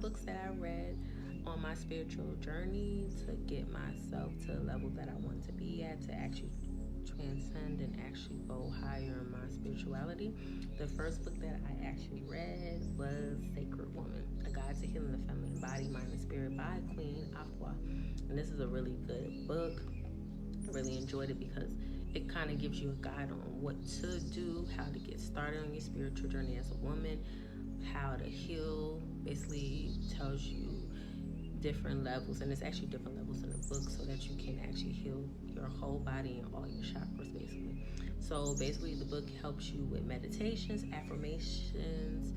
books that I read on my spiritual journey to get myself to the level that I want to be at, to actually transcend and actually go higher in my spirituality. The first book that I actually read was Sacred Woman, A Guide to Healing the Feminine Body, Mind, and Spirit by Queen Afua. And this is a really good book. I really enjoyed it because it kind of gives you a guide on what to do, how to get started on your spiritual journey as a woman, how to heal. Basically tells you different levels, and it's actually different levels in the book, so that you can actually heal your whole body and all your chakras, basically. So basically the book helps you with meditations, affirmations,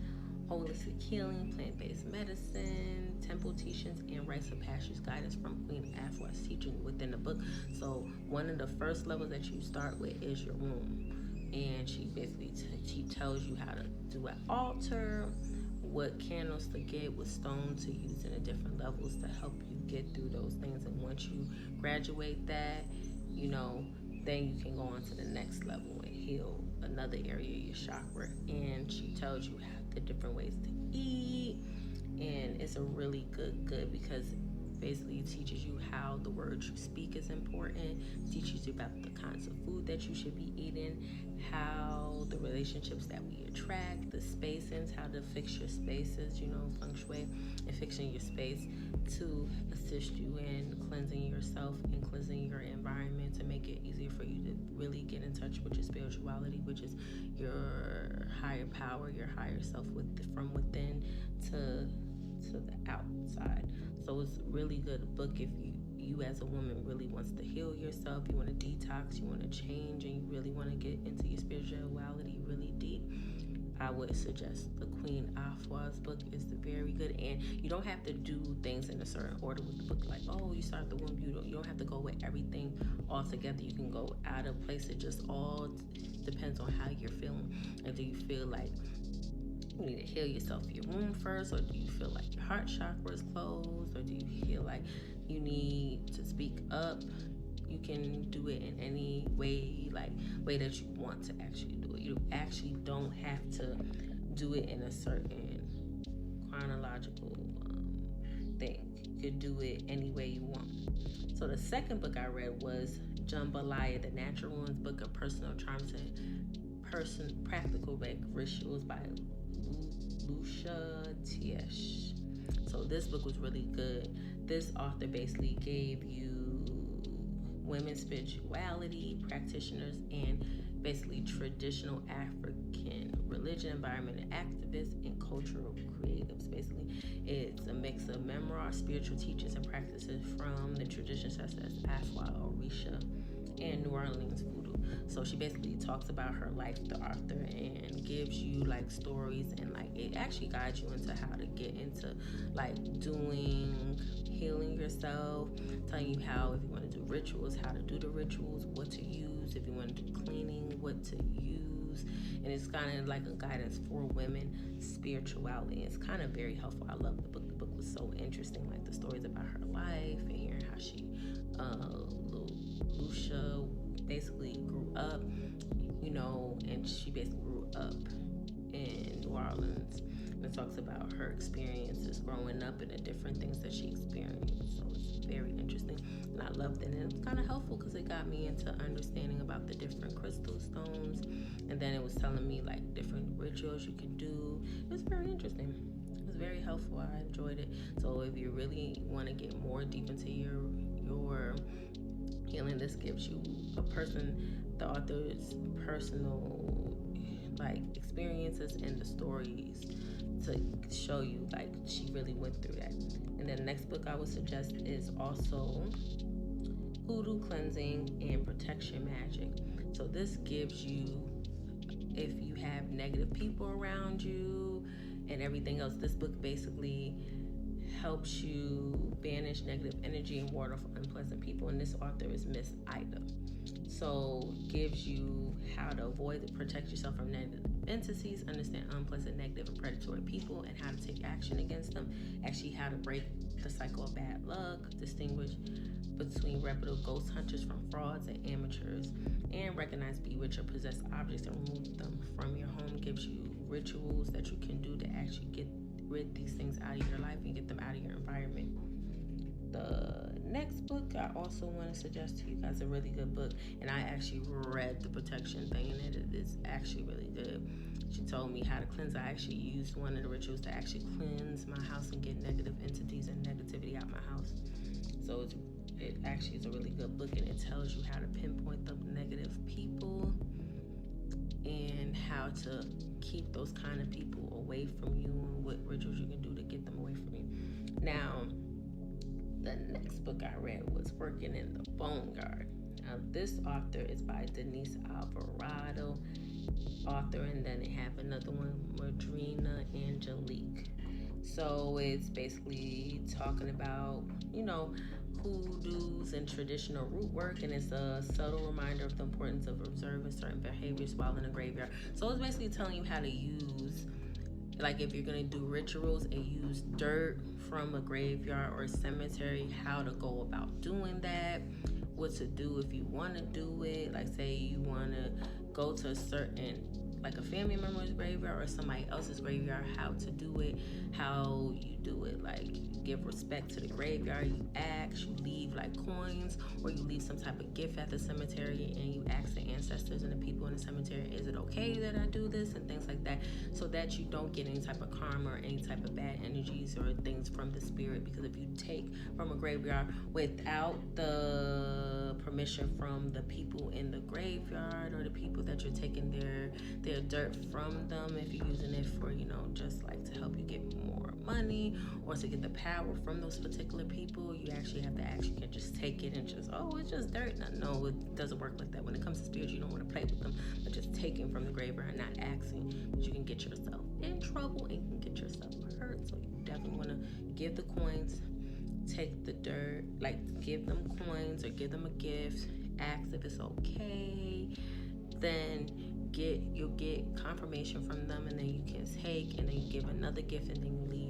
holistic healing, plant-based medicine, temple teachings, and rites of passage guidance from Queen Afua's teaching within the book. So one of the first levels that you start with is your womb, and she basically she tells you how to do an altar, what candles to get, what stones to use in the different levels to help you get through those things. And once you graduate that, then you can go on to the next level and heal another area of your chakra. And she tells you the different ways to eat, and it's a really good because basically it teaches you how the words you speak is important, teaches you about the kinds of food that you should be eating, how the relationships that we attract, the spacings, how to fix your spaces, feng shui, and fixing your space to assist you in cleansing yourself and cleansing your environment to make it easier for you to really get in touch with your spirituality, which is your higher power, your higher self from within to the outside. So it's a really good book if you as a woman really wants to heal yourself, you want to detox, you want to change, and you really want to get into your spirituality really deep. I would suggest the Queen Afua's book is very good, and you don't have to do things in a certain order with the book. Like, you start the womb, you don't have to go with everything all together. You can go out of place. It just all depends on how you're feeling. And do you feel like you need to heal yourself your womb first, or do you feel like your heart chakra is closed, or do you feel like you need to speak up? You can do it in any way that you want to actually do it. You actually don't have to do it in a certain chronological thing. You could do it any way you want. So the second book I read was Jambalaya, The Natural Woman's Book of Personal Charms and Practical Rituals by Lucia Tiesh. So this book was really good. This author basically gave you women's spirituality practitioners and basically traditional African religion, environmental activists, and cultural creatives. Basically, it's a mix of memoir, spiritual teachings, and practices from the traditions such as Afua, Orisha, and New Orleans Voodoo. So she basically talks about her life, the author, and gives you stories, and it actually guides you into how to get into doing healing yourself, telling you how, if you want to do rituals, how to do the rituals, what to use, if you want to do cleaning, what to use. And it's kind of like a guidance for women spirituality. It's kind of very helpful. I love the book. The book was so interesting, the stories about her life and hearing how she Lucia basically grew up, and she basically grew up in New Orleans. And it talks about her experiences growing up and the different things that she experienced. So it's very interesting, and I loved it. And it was kind of helpful because it got me into understanding about the different crystal stones, and then it was telling me different rituals you can do. It was very interesting. It was very helpful. I enjoyed it. So if you really want to get more deep into your healing, this gives you the author's personal experiences and the stories to show you she really went through that. And then the next book I would suggest is also Hoodoo Cleansing and Protection Magic. So this gives you, if you have negative people around you and everything else, this book basically helps you banish negative energy and ward off unpleasant people. And this author is Miss Ida. So gives you how to avoid and protect yourself from negative entities, understand unpleasant, negative, and predatory people, and how to take action against them. Actually, how to break the cycle of bad luck, distinguish between reputable ghost hunters from frauds and amateurs, and recognize bewitched or possessed objects and remove them from your home. Gives you rituals that you can do to actually get rid these things out of your life and get them out of your environment. The next book I also want to suggest to you guys, a really good book, and I actually read the protection thing, and it is actually really good. She told me how to cleanse. I actually used one of the rituals to actually cleanse my house and get negative entities and negativity out my house. So it actually is a really good book, and it tells you how to pinpoint the negative people and how to keep those kind of people away from you, and what rituals you can do to get them away from you. Now, the next book I read was Working in the Boneyard. Now, this author is by Denise Alvarado, author, and then they have another one, Madrina Angelique. So it's basically talking about, hoodoos and traditional root work, and it's a subtle reminder of the importance of observing certain behaviors while in a graveyard. So it's basically telling you how to use, like if you're gonna do rituals and use dirt from a graveyard or a cemetery, how to go about doing that, what to do if you want to do it. Like say you want to go to a certain, like a family member's graveyard or somebody else's graveyard, how to do it, how you do it. Like you give respect to the graveyard, you ask, you leave like coins, or you leave some type of gift at the cemetery, and you ask the ancestors and the people in the cemetery, is it okay that I do this, and things like that, so that you don't get any type of karma or any type of bad energies or things from the spirit. Because if you take from a graveyard without the permission from the people in the graveyard, or the people that you're taking their dirt from them, if you're using it for, just like to help you get more money or to get the power from those particular people, you actually have to ask. You can't just take it and just, oh, it's just dirt. No, it doesn't work like that. When it comes to spirits, you don't want to play with them, but just taking from the graveyard and not asking, because you can get yourself in trouble and you can get yourself hurt. So you definitely want to give the coins, take the dirt, like give them coins or give them a gift, ask if it's okay, then you'll get confirmation from them, and then you can take, and then you give another gift, and then you leave.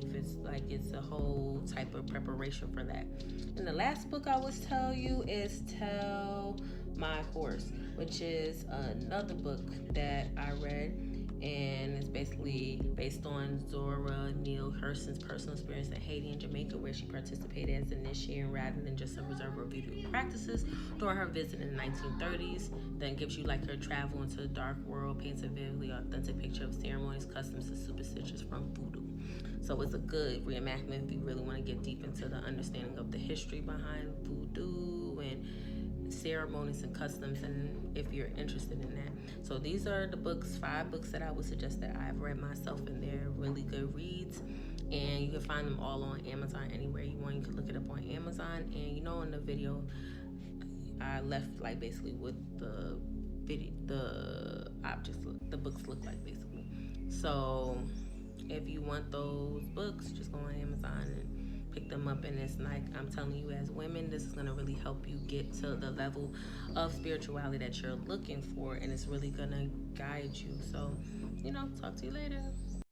It's a whole type of preparation for that. And the last book I will tell you is Tell My Horse, which is another book that I read, and it's basically based on Zora Neale Hurston's personal experience in Haiti and Jamaica, where she participated as an initiator rather than just a observer of voodoo practices during her visit in the 1930s. Then gives you like her travel into the dark world, paints a vividly authentic picture of ceremonies, customs, and superstitions from voodoo. So it's a good reenactment if you really want to get deep into the understanding of the history behind voodoo and ceremonies and customs, and if you're interested in that. So these are the books, 5 books that I would suggest that I've read myself, and they're really good reads, and you can find them all on Amazon. Anywhere you want, you can look it up on Amazon. And in the video I left like basically what the objects the books look like basically. So if you want those books, just go on Amazon and pick them up. And it's like, I'm telling you, as women, this is going to really help you get to the level of spirituality that you're looking for, and it's really going to guide you. So talk to you later.